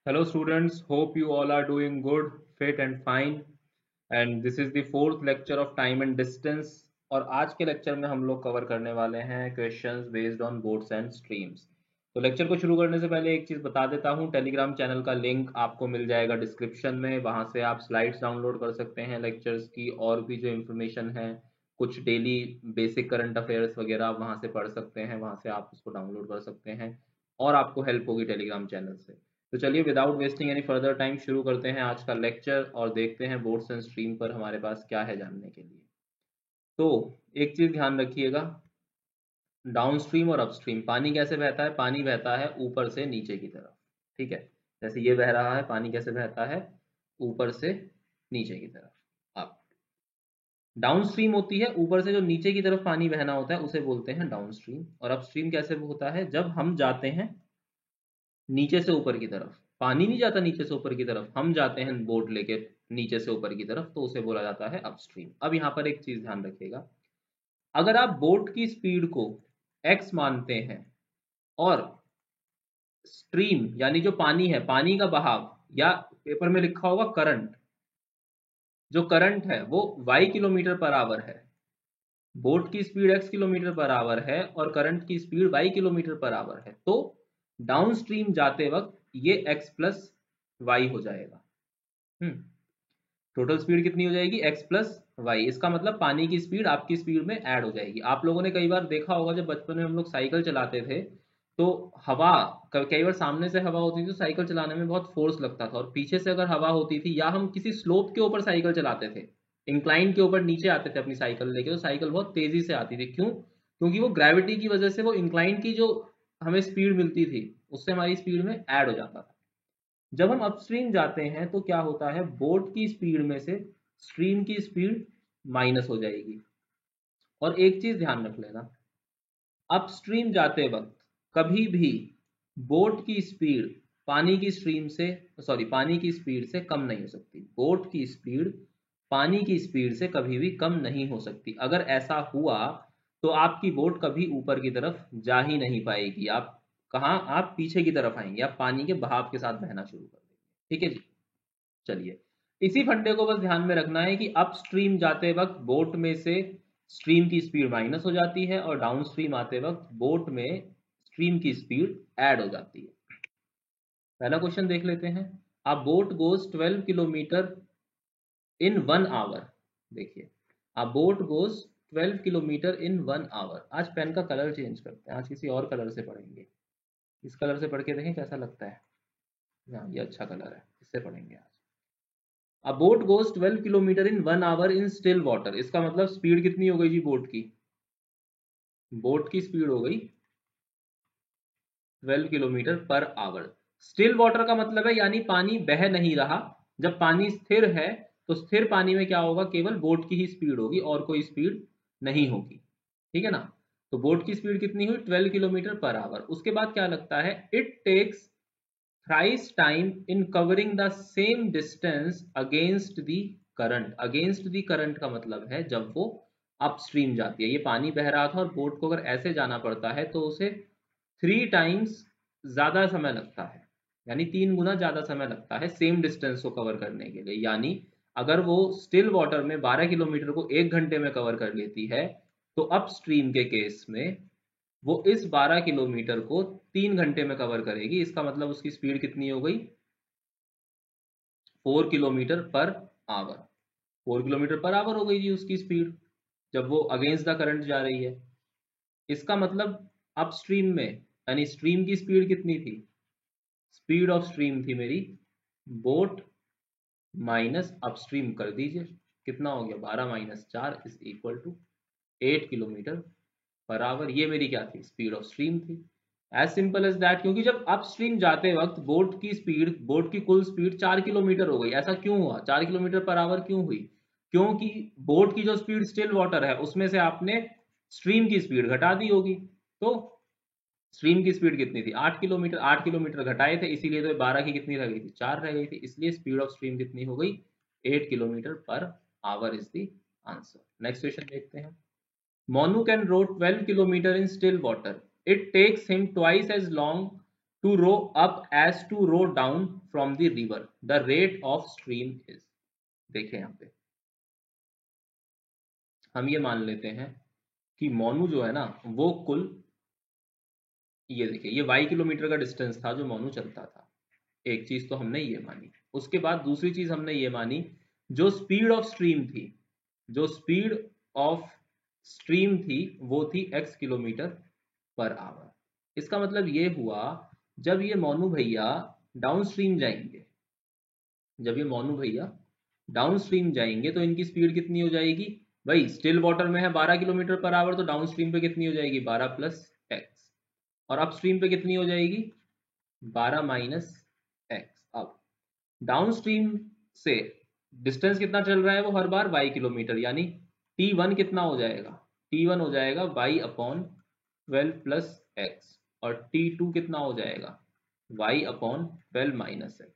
Hello students, hope you all are doing good, fit and fine. And this is the fourth lecture of time and distance. और आज के lecture में हम लोग cover करने वाले हैं questions based on boats and streams. तो लेक्चर को शुरू करने से पहले एक चीज़ बता देता हूँ, टेलीग्राम चैनल का लिंक आपको मिल जाएगा डिस्क्रिप्शन में। वहाँ से आप स्लाइड्स डाउनलोड कर सकते हैं लेक्चर्स की, और भी जो इन्फॉर्मेशन है, कुछ डेली बेसिक करंट अफेयर्स वगैरह वहाँ से पढ़ सकते हैं, वहाँ से आप उसको डाउनलोड कर सकते हैं और आपको हेल्प होगी टेलीग्राम चैनल से। तो चलिए without wasting any further time शुरू करते हैं आज का लेक्चर और देखते हैं बोट्स एंड स्ट्रीम पर हमारे पास क्या है जानने के लिए। तो एक चीज ध्यान रखिएगा, डाउनस्ट्रीम और अपस्ट्रीम पानी कैसे बहता है? पानी बहता है ऊपर से नीचे की तरफ, ठीक है। जैसे ये बह रहा है, पानी कैसे बहता है? ऊपर से नीचे की तरफ। अब डाउनस्ट्रीम होती है ऊपर से जो नीचे की तरफ पानी बहना होता है उसे बोलते हैं डाउनस्ट्रीम। और अपस्ट्रीम कैसे होता है? जब हम जाते हैं नीचे से ऊपर की तरफ, पानी नहीं जाता नीचे से ऊपर की तरफ, हम जाते हैं बोट लेके नीचे से ऊपर की तरफ, तो उसे बोला जाता है अपस्ट्रीम। अब यहाँ पर एक चीज ध्यान रखिएगा, अगर आप बोट की स्पीड को x मानते हैं और स्ट्रीम यानी जो पानी है, पानी का बहाव, या पेपर में लिखा होगा करंट, जो करंट है वो y किलोमीटर पर आवर है, बोट की speed x kilometre per our है और करंट की speed y kilometre per our है, तो डाउन स्ट्रीम जाते वक्त ये x प्लस वाई हो जाएगा। टोटल स्पीड कितनी हो जाएगी? x plus y. इसका मतलब पानी की स्पीड आपकी स्पीड में ऐड हो जाएगी। आप लोगों ने कई बार देखा होगा, जब बचपन में हम लोग साइकिल चलाते थे तो हवा, कई बार सामने से हवा होती थी तो साइकिल चलाने में बहुत फोर्स लगता था, और पीछे से अगर हवा होती थी, या हम किसी स्लोप के ऊपर साइकिल चलाते थे, इंक्लाइन के ऊपर नीचे आते थे अपनी साइकिल लेके, तो साइकिल बहुत तेजी से आती थी। क्यों? क्योंकि वो ग्रेविटी की वजह से वो इंक्लाइन की जो हमें स्पीड मिलती थी उससे हमारी स्पीड में ऐड हो जाता था। जब हम अपस्ट्रीम जाते हैं तो क्या होता है? बोट की स्पीड में से स्ट्रीम की स्पीड माइनस हो जाएगी। और एक चीज ध्यान रख लेना, अपस्ट्रीम जाते वक्त कभी भी बोट की स्पीड पानी की स्ट्रीम से, सॉरी, पानी की स्पीड से कम नहीं हो सकती। बोट की स्पीड पानी की स्पीड से कभी भी कम नहीं हो सकती। अगर ऐसा हुआ तो आपकी बोट कभी ऊपर की तरफ जा ही नहीं पाएगी। आप कहाँ? आप पीछे की तरफ आएंगे, आप पानी के बहाव के साथ बहना शुरू कर देंगे। ठीक है जी। चलिए, इसी फंडे को बस ध्यान में रखना है कि अप स्ट्रीम जाते वक्त बोट में से स्ट्रीम की स्पीड माइनस हो जाती है और डाउन स्ट्रीम आते वक्त बोट में स्ट्रीम की स्पीड ऐड हो जाती है। पहला क्वेश्चन देख लेते हैं। A boat goes 12 kilometre in 1 hour. देखिए, a boat goes 12 kilometre in 1 hour. आज पेन का कलर चेंज करते हैं, आज किसी और कलर से पढ़ेंगे। इस कलर से पढ़ के देखें कैसा लगता है। हाँ, ये अच्छा कलर है, इससे पढ़ेंगे आज। A boat goes 12 kilometre in 1 hour in still water. इसका मतलब स्पीड कितनी हो गई जी बोट की? बोट की स्पीड हो गई 12 kilometre per our. Still water का मतलब है यानी पानी बह नहीं रहा। जब पानी स्थिर है तो स्थिर पानी में क्या होगा? केवल बोट की ही स्पीड होगी और कोई स्पीड नहीं होगी। ठीक है ना? तो बोट की स्पीड कितनी हुई? 12 किलोमीटर पर आवर। उसके बाद क्या लगता है? It takes thrice time in covering the same distance against the current। against the current का मतलब है जब वो अपस्ट्रीम जाती है। ये पानी बह रहा था और बोट को अगर ऐसे जाना पड़ता है तो उसे 3 टाइम्स ज्यादा समय लगता है, यानी 3 गुना ज्यादा समय लगता है सेम डिस्टेंस को कवर करने के लिए। यानी अगर वो स्टिल वाटर में 12 किलोमीटर को 1 घंटे में कवर कर लेती है, तो अपस्ट्रीम के केस में वो इस 12 किलोमीटर को 3 घंटे में कवर करेगी। इसका मतलब उसकी स्पीड कितनी हो गई? 4 kilometre per our. 4 kilometre per our हो गई जी उसकी स्पीड, जब वो अगेंस्ट द करंट जा रही है। इसका मतलब अपस्ट्रीम में, यानी स्ट्रीम की स्पीड कितनी थी? स्पीड ऑफ स्ट्रीम थी मेरी बोट माइनस अपस्ट्रीम कर दीजिए, कितना हो गया? 12 - 4 is equal to 8 kilometre per hour. ये मेरी क्या थी? स्पीड ऑफ स्ट्रीम थी। As simple as that. क्योंकि जब अपस्ट्रीम जाते वक्त बोट की कुल स्पीड 4 किलोमीटर हो गई। ऐसा क्यों हुआ? 4 किलोमीटर पर आवर क्यों हुई? क्योंकि बोट की जो स्पीड स्टिल वाटर है उसमें से आपने स्ट्रीम की स्पीड घटा दी होगी। तो स्ट्रीम की स्पीड कितनी थी? 8 किलोमीटर। 8 किलोमीटर घटाए थे, इसीलिए तो 12 की कितनी रह गई थी? 4 रह गई थी। इसलिए स्पीड ऑफ स्ट्रीम कितनी हो गई? 8 kilometre per our is the answer. Next question देखते हैं। Monu can row 12 kilometers in still water. It takes him twice as long to row up as to row down from the river, the rate of stream is। देखिए यहाँ पे हम ये मान लेते हैं कि मोनू जो है ना वो कुल, ये देखिए ये y किलोमीटर का डिस्टेंस था जो मोनू चलता था। एक चीज तो हमने ये मानी। उसके बाद दूसरी चीज हमने ये मानी, जो स्पीड ऑफ स्ट्रीम थी, जो स्पीड ऑफ स्ट्रीम थी वो थी x किलोमीटर पर आवर। इसका मतलब ये हुआ जब ये मोनू भैया डाउन स्ट्रीम जाएंगे, जब ये मोनू भैया डाउन स्ट्रीम जाएंगे तो इनकी स्पीड कितनी हो जाएगी भाई, स्टिल वाटर में है 12 किलोमीटर पर आवर, तो डाउन स्ट्रीम पे कितनी हो जाएगी 12 प्लस एक्स, और अप स्ट्रीम पे कितनी हो जाएगी 12 माइनस एक्स। अब डाउन स्ट्रीम से डिस्टेंस कितना चल रहा है वो हर बार y किलोमीटर, यानी t1 कितना हो जाएगा, t1 हो जाएगा y अपॉन 12 प्लस एक्स, और t2 कितना हो जाएगा y अपॉन 12 माइनस एक्स।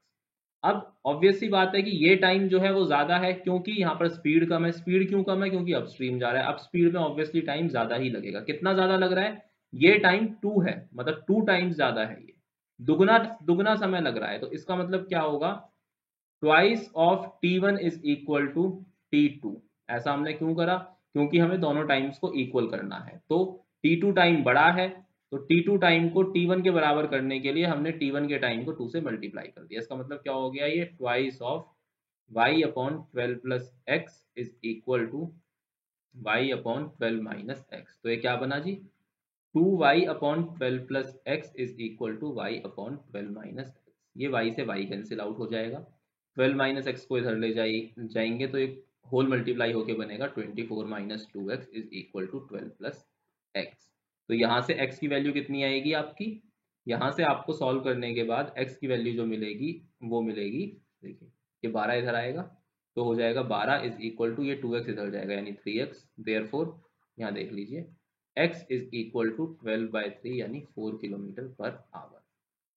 अब ऑब्वियस सी बात है कि ये टाइम जो है वो ज्यादा है, क्योंकि यहाँ पर स्पीड कम है। स्पीड क्यों कम है, क्योंकि अप स्ट्रीम जा रहा है, अप स्पीड में ऑब्वियसली टाइम ज्यादा ही लगेगा। कितना ज्यादा लग रहा है, ये टाइम 2 है, मतलब 2 टाइम्स ज्यादा है, ये दुगना दुगना समय लग रहा है। तो इसका मतलब क्या होगा, twice of t1 is equal to t2। ऐसा हमने क्यों करा, क्योंकि हमें दोनों टाइम्स को इक्वल करना है। तो t2 टाइम बड़ा है, तो t2 टाइम को t1 के बराबर करने के लिए हमने t1 के टाइम को 2 से मल्टीप्लाई कर दिया। इसका मतलब क्या हो गया, ये twice of y upon 12 plus x is equal to y upon 12 minus x. तो ये क्या बना जी, 2y upon 12 plus x is equal to y upon 12 minus x. ये y से y कैंसिल आउट हो जाएगा, 12 माइनस एक्स को इधर ले जाएंगे तो एक होल मल्टीप्लाई होके बनेगा 24 minus 2x is equal to 12 plus x. तो यहाँ से x की वैल्यू कितनी आएगी आपकी, यहाँ से आपको सॉल्व करने के बाद x की वैल्यू जो मिलेगी वो मिलेगी, देखिए ये 12 इधर आएगा तो हो जाएगा 12 इज इक्वल टू ये 2x इधर जाएगा यानी 3x। देयरफॉर यहाँ देख लीजिए x इज इक्वल टू 12/3 यानी 4 किलोमीटर पर आवर।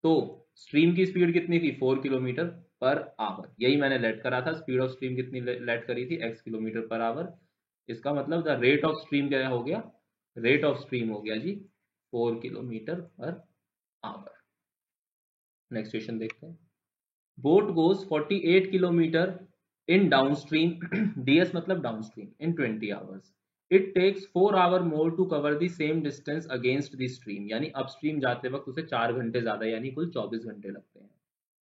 तो स्ट्रीम की स्पीड कितनी थी 4 किलोमीटर पर आवर, यही मैंने लेट करा था। स्पीड ऑफ स्ट्रीम कितनी लेट करी थी x किलोमीटर पर आवर। इसका मतलब द रेट ऑफ स्ट्रीम क्या हो गया, रेट ऑफ स्ट्रीम हो गया जी 4 kilometre per hour. Next question देखते हैं। Boat goes 48 kilometre in downstream, ds मतलब downstream, in 20 hours. It takes 4 hour more to cover the same distance against the stream, यानी upstream जाते वक्त उसे 4 घंटे ज्यादा यानी कुल 24 घंटे लगते हैं।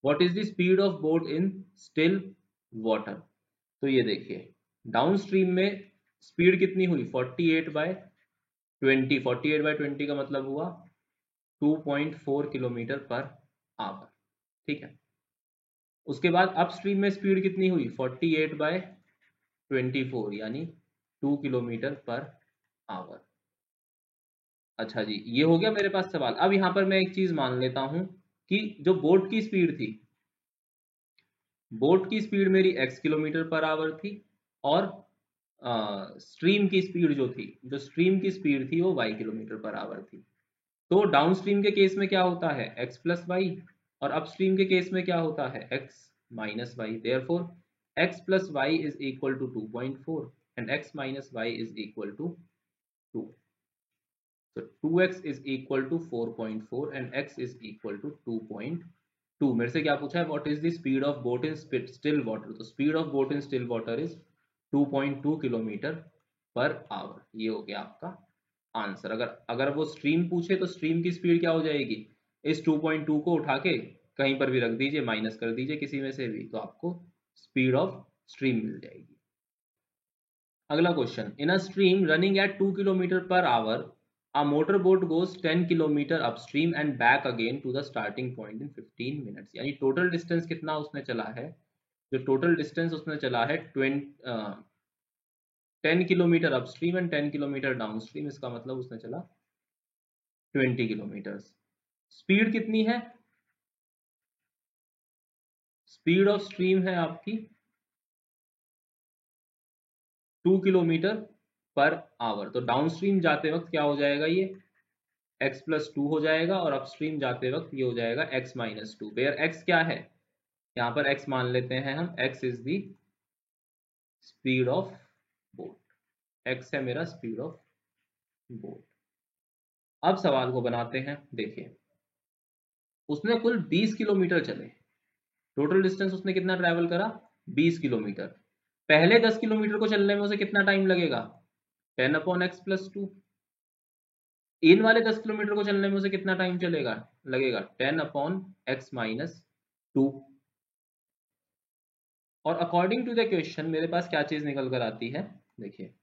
What is the speed of boat in still water. तो ये देखिए डाउन स्ट्रीम में स्पीड कितनी हुई 48/20, 48/20 का मतलब हुआ 2.4 किलोमीटर पर आवर, ठीक है। उसके बाद अप स्ट्रीम में स्पीड कितनी हुई 48/24 यानी 2 किलोमीटर पर आवर। अच्छा जी, ये हो गया मेरे पास सवाल। अब यहाँ पर मैं एक चीज मान लेता हूं कि जो बोट की स्पीड थी, बोट की स्पीड मेरी x किलोमीटर पर आवर थी, और स्ट्रीम की स्पीड जो थी, जो स्ट्रीम की स्पीड थी वो y किलोमीटर पर आवर थी। तो डाउन स्ट्रीम के केस में क्या होता है x प्लस वाई, और अपस्ट्रीम के केस में क्या होता है x minus y. Therefore x plus y is equal to 2.4 and x minus y is equal to 2। So 2x is equal to 4.4 and x is equal to 2.2। मेरे से क्या पूछा है, what is the speed of boat in still water. तो speed of boat in still water is 2.2 kilometre per hour. ये हो गया आपका आंसर। अगर अगर वो स्ट्रीम पूछे तो स्ट्रीम की स्पीड क्या हो जाएगी, इस 2.2 को उठा के कहीं पर भी रख दीजिए, माइनस कर दीजिए किसी में से भी, तो आपको स्पीड ऑफ स्ट्रीम मिल जाएगी। अगला question, in a stream running at 2 kilometre per our a motorboat goes 10 kilometre upstream and back again to the starting point in 15 minutes। यानी टोटल डिस्टेंस कितना उसने चला है, जो टोटल डिस्टेंस उसने चला है 10 kilometre upstream and 10 kilometre downstream. इसका मतलब उसने चला 20 किलोमीटर। स्पीड कितनी है, स्पीड ऑफ स्ट्रीम है आपकी 2 किलोमीटर पर आवर। तो डाउनस्ट्रीम जाते वक्त क्या हो जाएगा, ये x प्लस 2 हो जाएगा, और अपस्ट्रीम जाते वक्त ये हो जाएगा x माइनस 2। वेयर x क्या है, यहाँ पर x मान लेते हैं हम, x is the speed of boat, x है मेरा स्पीड ऑफ बोट। अब सवाल को बनाते हैं, देखिए उसने कुल 20 किलोमीटर चले, टोटल डिस्टेंस उसने कितना ट्रैवल करा 20 किलोमीटर। पहले 10 किलोमीटर को चलने में उसे कितना टाइम लगेगा 10/x+2। इन वाले 10 किलोमीटर को चलने में उसे कितना टाइम लगेगा 10/x-2। और अकॉर्डिंग टू द क्वेश्चन मेरे पास क्या चीज निकल कर आती है, देखिए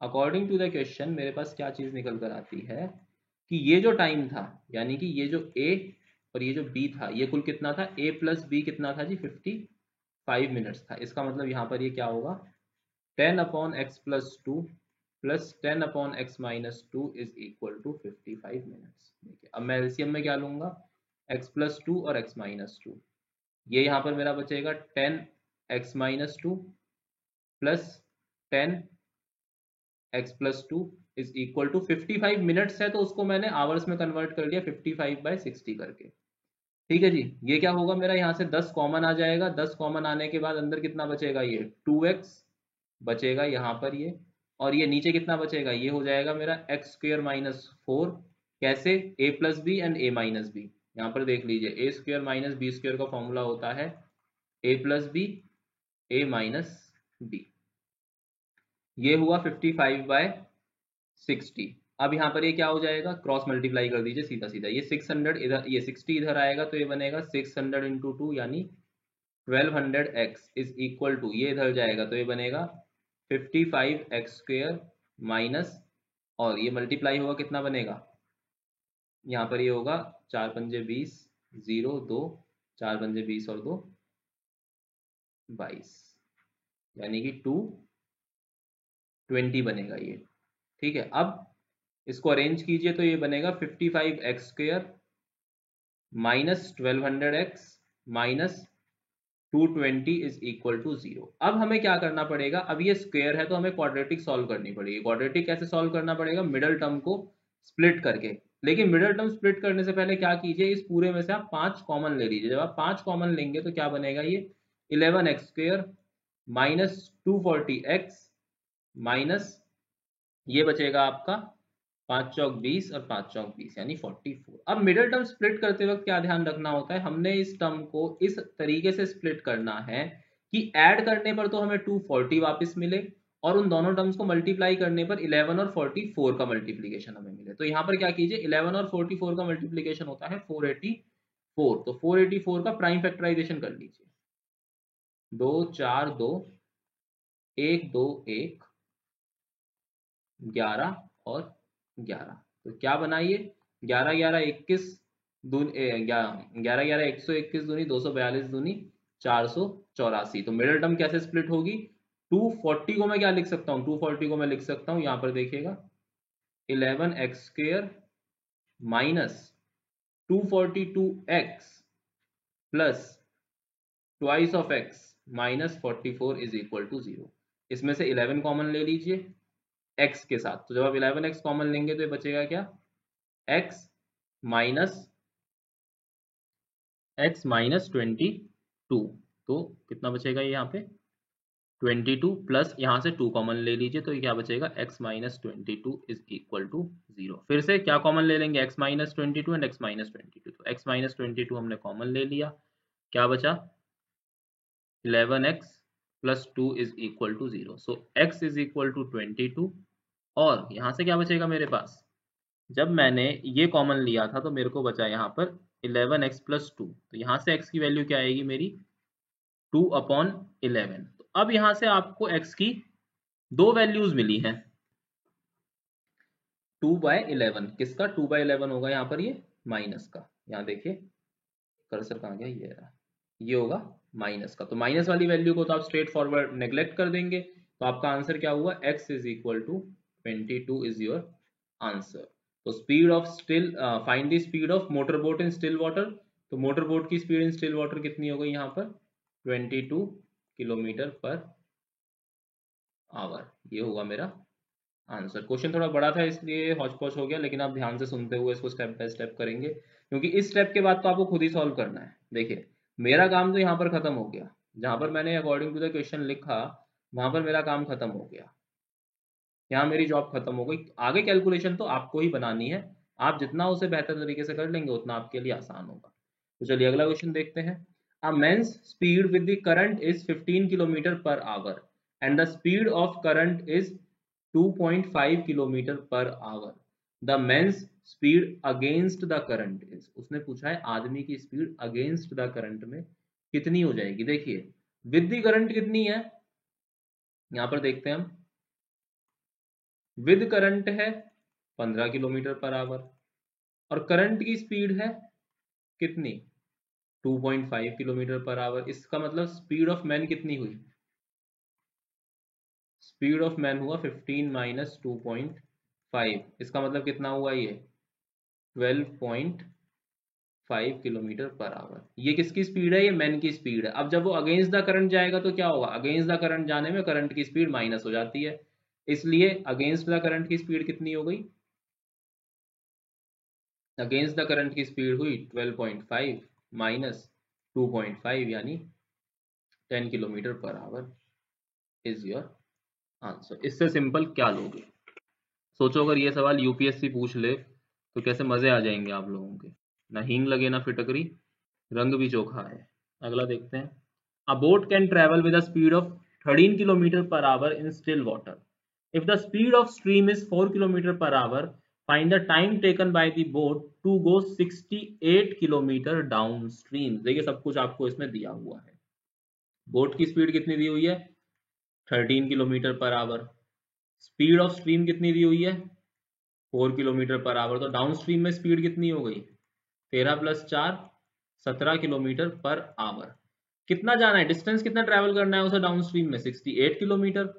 अकॉर्डिंग टू द क्वेश्चन मेरे पास क्या चीज निकल कर आती है कि ये जो टाइम था, यानी कि ये जो A और ये जो B था, ये कुल कितना था, A प्लस B कितना था जी 55 मिनट्स था। इसका मतलब यहाँ पर ये क्या होगा 10/x+2 plus 10/x-2 is equal to 55 minutes. देखिए अब मैं एलसीएम में क्या लूंगा x+2 और x-2, ये यहाँ पर मेरा बचेगा 10x-2 plus 10x+2 is equal to 55 minutes है, तो उसको मैंने आवर्स में कन्वर्ट कर लिया 55/60 करके। ठीक है जी, ये क्या होगा मेरा यहाँ से 10 कॉमन आ जाएगा, 10 कॉमन आने के बाद अंदर कितना बचेगा, ये 2x बचेगा यहाँ पर ये, और ये नीचे कितना बचेगा, ये हो जाएगा मेरा x² - 4। कैसे, a plus b and a minus b. यहाँ पर देख लीजिए a² - b² का फॉर्मूला होता है a plus b a minus b. ये हुआ 55/60। अब यहाँ पर ये क्या हो जाएगा, क्रॉस मल्टीप्लाई कर दीजिए सीधा सीधा, ये 600 इधर, ये 60 इधर आएगा तो ये बनेगा 600 × 2 यानी 1200x इज इक्वल टू, ये इधर जाएगा तो ये बनेगा 55x² माइनस, और ये मल्टीप्लाई होगा कितना बनेगा, यहाँ पर ये होगा 4 पंजे 20, 0 2, 4 पंजे 20 और 2 22, यानी कि 220 बनेगा ये। ठीक है, अब इसको अरेंज कीजिए तो ये बनेगा 55x² minus 1200x minus 220 is equal to 0। अब हमें क्या करना पड़ेगा, अब ये स्क्वायर है तो हमें क्वाड्रेटिक सॉल्व करनी पड़ेगी। क्वाड्रेटिक कैसे सॉल्व करना पड़ेगा, मिडल टर्म को स्प्लिट करके। लेकिन मिडल टर्म स्प्लिट करने से पहले क्या कीजिए, इस पूरे में से आप 5 कॉमन ले लीजिए। जब आप 5 कॉमन लेंगे तो क्या बनेगा, ये 11x² माइनस 240x माइनस ये बचेगा आपका 5 चौक 20 और 5 चौक 20 यानी 44। अब मिडिल टर्म स्प्लिट करते वक्त क्या ध्यान रखना होता है, हमने इस टर्म को इस तरीके से स्प्लिट करना है कि ऐड करने पर तो हमें 240 वापस मिले, और उन दोनों टर्म्स को मल्टीप्लाई करने पर 11 और 44 का मल्टीप्लीकेशन हमें मिले। तो यहाँ पर क्या कीजिए, 11 और 44 का मल्टीप्लीकेशन होता है 484, तो 484 का प्राइम फैक्टराइजेशन कर लीजिए। 2 4 2 1 2 1 11 और 11, तो क्या बनाइए 11 11 21 दूनी 11 11 121 दूनी 242 दूनी 484। तो मिडिल टर्म कैसे स्प्लिट होगी, 240 को मैं क्या लिख सकता हूँ, 240 को मैं लिख सकता हूँ यहाँ पर देखिएगा 11x² minus 242x plus twice of x minus 44 is equal to 0। इसमें से 11 कॉमन ले लीजिए x के साथ, तो जब आप 11x कॉमन लेंगे तो ये बचेगा क्या, x माइनस 22, तो कितना बचेगा ये यहाँ पे 22 प्लस यहाँ से 2 कॉमन ले लीजिए तो ये क्या बचेगा x minus 22 is equal to 0। फिर से क्या कॉमन ले लेंगे, x minus 22 and x minus 22, तो x माइनस 22 हमने कॉमन ले लिया, क्या बचा 11x plus 2 is equal to 0। So x is equal to 22, और यहाँ से क्या बचेगा मेरे पास, जब मैंने ये कॉमन लिया था तो मेरे को बचा यहाँ पर 11x प्लस 2, तो यहाँ से x की वैल्यू क्या आएगी मेरी 2/11। तो अब यहाँ से आपको x की दो वैल्यूज मिली हैं, 2/11, किसका 2/11 होगा यहाँ पर, ये माइनस का, यहाँ देखिए कर्सर कहाँ गया, ये रहा, ये होगा माइनस का। तो माइनस वाली वैल्यू को तो आप स्ट्रेट फॉरवर्ड नेग्लेक्ट कर देंगे, तो आपका आंसर क्या हुआ, x is equal to 22 is your answer. तो speed of still, find the speed of motor boat in still water, तो मोटर बोट की स्पीड इन स्टिल वाटर कितनी हो गई यहाँ पर 22 किलोमीटर पर आवर, ये होगा मेरा आंसर। क्वेश्चन थोड़ा बड़ा था इसलिए हौच पौच हो गया, लेकिन आप ध्यान से सुनते हुए इसको स्टेप बाय स्टेप करेंगे, क्योंकि इस स्टेप के बाद तो आपको खुद ही सॉल्व करना है। देखिए मेरा काम तो यहाँ पर खत्म हो गया, जहां पर मैंने अकॉर्डिंग टू द क्वेश्चन लिखा वहां पर मेरा काम खत्म हो गया, यहाँ मेरी जॉब खत्म हो गई। आगे कैलकुलेशन तो आपको ही बनानी है, आप जितना उसे बेहतर तरीके से कर लेंगे उतना आपके लिए आसान होगा। तो चलिए अगला क्वेश्चन देखते हैं। A man's speed with the current is 15 kilometre per hour and the speed of current is 2.5 kilometre per hour. The man's speed against the current is, उसने पूछा है आदमी की स्पीड अगेंस्ट द करंट में कितनी हो जाएगी। देखिए विद द करंट कितनी है, यहां पर देखते हैं हम। विद करंट है 15 किलोमीटर पर आवर और करंट की स्पीड है कितनी, 2.5 किलोमीटर पर आवर। इसका मतलब स्पीड ऑफ मैन कितनी हुई, स्पीड ऑफ मैन हुआ 15 माइनस 2.5, इसका मतलब कितना हुआ ये 12.5 किलोमीटर पर आवर। ये किसकी स्पीड है, ये मैन की स्पीड है। अब जब वो अगेंस्ट द करंट जाएगा तो क्या होगा, अगेंस्ट द करंट जाने में करंट की स्पीड माइनस हो जाती है, इसलिए अगेंस्ट द करंट की स्पीड कितनी हो गई, अगेंस्ट द करंट की स्पीड हुई 12.5 माइनस 2.5 यानी 10 kilometre per our is your answer. इससे सिंपल क्या लोगे, सोचो अगर ये सवाल यूपीएससी पूछ ले तो कैसे मजे आ जाएंगे आप लोगों के, ना हींग लगे ना फिटकरी, रंग भी चोखा है। अगला देखते हैं। A boat can travel with a speed of 13 kilometre per hour in still water. If the speed of stream is 4 kilometre per hour, find the time taken by the boat to go 68 kilometre downstream. देखिए सब कुछ आपको इसमें दिया हुआ है। Boat की speed कितनी दी हुई है 13 kilometre per our, speed of stream कितनी दी हुई है 4 किलोमीटर पर आवर, तो डाउन स्ट्रीम में स्पीड कितनी हो गई 13 + 4 17 किलोमीटर पर आवर। कितना जाना है, डिस्टेंस कितना ट्रेवल करना है उसे डाउन स्ट्रीम में 68 किलोमीटर।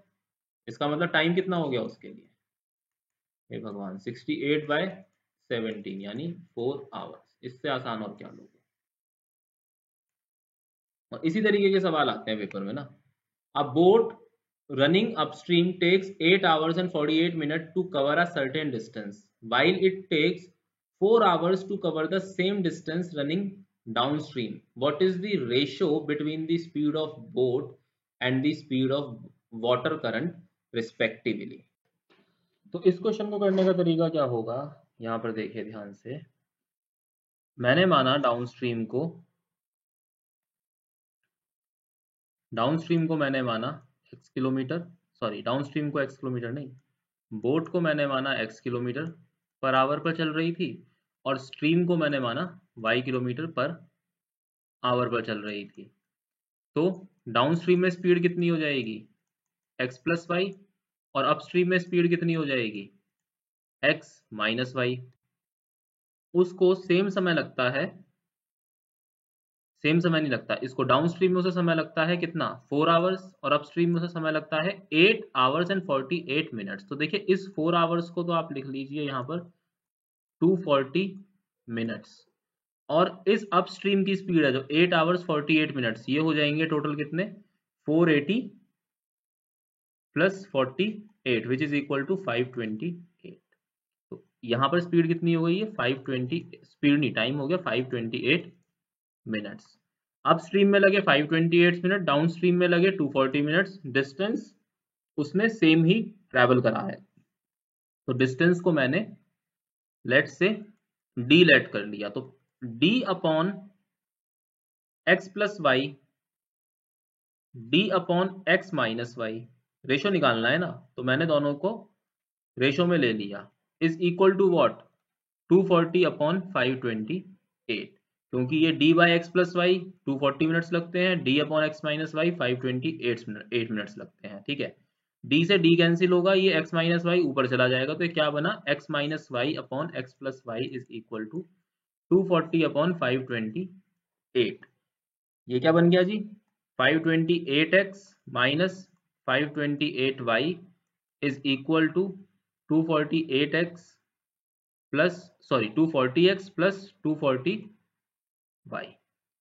इसका मतलब टाइम कितना हो गया उसके लिए, हे भगवान 68/17 यानी 4 आवर्स। इससे आसान और क्या लोगे। और इसी तरीके के सवाल आते हैं पेपर में ना। अ boat running upstream takes 8 hours and 48 minutes to cover a certain distance, while it takes 4 hours to cover the same distance running downstream. What is the ratio between the speed of boat and the speed of water current respectively? तो इस question को करने का तरीका क्या होगा, यहाँ पर देखिए ध्यान से। मैंने माना डाउनस्ट्रीम को मैंने माना x किलोमीटर, सॉरी डाउनस्ट्रीम को x किलोमीटर नहीं, बोट को मैंने माना x किलोमीटर पर आवर पर चल रही थी और स्ट्रीम को मैंने माना y किलोमीटर पर आवर पर चल रही थी। तो डाउनस्ट्रीम में स्पीड कितनी हो जाएगी x + y और अपस्ट्रीम में स्पीड कितनी हो जाएगी x - y। उसको सेम समय लगता है, सेम समय नहीं लगता, इसको डाउनस्ट्रीम में उसे समय लगता है कितना 4 आवर्स और अपस्ट्रीम में उसे समय लगता है 8 आवर्स एंड 48 मिनट्स। तो देखिए इस 4 आवर्स को तो आप लिख लीजिए यहाँ पर 240 मिनट्स और इस अपस्ट्रीम की स्पीड है जो 8 आवर्स 48 मिनट्स, ये हो जाएंगे टोटल कितने 480 + 48 विच इज इक्वल टू 528। तो यहाँ पर स्पीड कितनी हो गई है 520, स्पीड नहीं टाइम हो गया 528 मिनट्स। अप स्ट्रीम में लगे 528 मिनट, डाउन स्ट्रीम में लगे 240 मिनट्स। डिस्टेंस उसने सेम ही ट्रेवल करा है, तो डिस्टेंस को मैंने लेट से डी लेट कर लिया। तो d upon x + y, d upon x - y, ratio निकालना है ना, तो मैंने दोनों को रेशो में ले लिया, is equal to what 240 upon 528, क्योंकि ये d/x + y 240 मिनट्स लगते हैं, d upon x - y 528 minutes लगते हैं। ठीक है, d से d कैंसिल होगा, ये x - y ऊपर चला जाएगा, तो ये क्या बना x - y upon x + y is equal to 240 upon 528। ये क्या बन गया जी 528x - 528y is equal to 240x + 240y।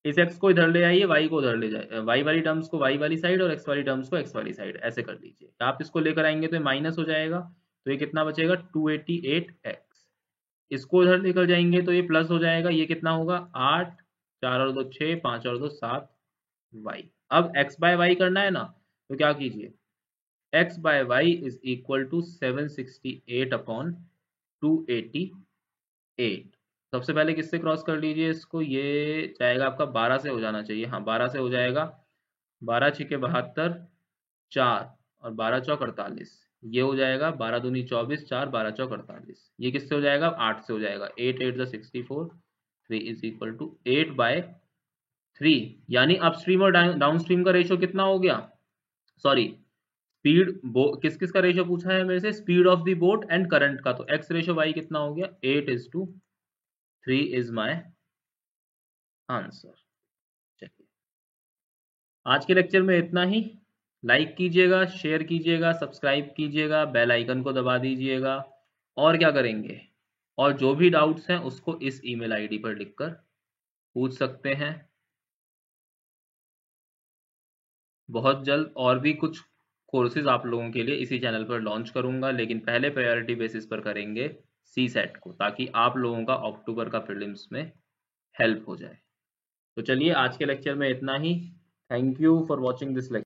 इस x को इधर ले आइए, y को उधर ले जाए, y वाली टर्म्स को y वाली साइड और x वाली टर्म्स को x वाली साइड, ऐसे कर दीजिए। आप इसको लेकर आएंगे तो माइनस हो जाएगा, तो ये कितना बचेगा 288x। इसको इधर लेकर जाएंगे तो ये प्लस हो जाएगा, ये कितना होगा 8, 4 और 2 6, 5 और 2 7 y। अब x/y करना है ना, तो क्या कीजिए x/y is equal to 768 upon 288 8। सबसे पहले किससे क्रॉस कर लीजिए इसको, ये जाएगा आपका 12 से हो जाना चाहिए, हाँ 12 से हो जाएगा। 12 छिके 72, 4 और 12 चौक 48, ये हो जाएगा 12 दूनी 24, 4 12 चौक 48। ये किससे हो जाएगा, 8 से हो जाएगा। 8 8 64, 3 इज इक्वल टू 8/3। यानी अपस्ट्रीम और डाउन स्ट्रीम का रेशियो कितना हो गया, सॉरी स्पीड, किस किस का रेशियो पूछा है मेरे से, speed of the boat and current का, तो x रेशियो y कितना हो गया, 8:3 इज माय आंसर। चलिए आज के लेक्चर में इतना ही। लाइक कीजिएगा, शेयर कीजिएगा, सब्सक्राइब कीजिएगा, बेल आइकन को दबा दीजिएगा। और क्या करेंगे, और जो भी डाउट्स हैं उसको इस ईमेल आईडी पर लिखकर पूछ सकते हैं। बहुत जल्द और भी कुछ कोर्सेज आप लोगों के लिए इसी चैनल पर लॉन्च करूंगा, लेकिन पहले प्रायोरिटी बेसिस पर करेंगे CSET को, ताकि आप लोगों का अक्टूबर का प्रीलिम्स में हेल्प हो जाए। तो चलिए आज के लेक्चर में इतना ही। Thank you for watching this lecture.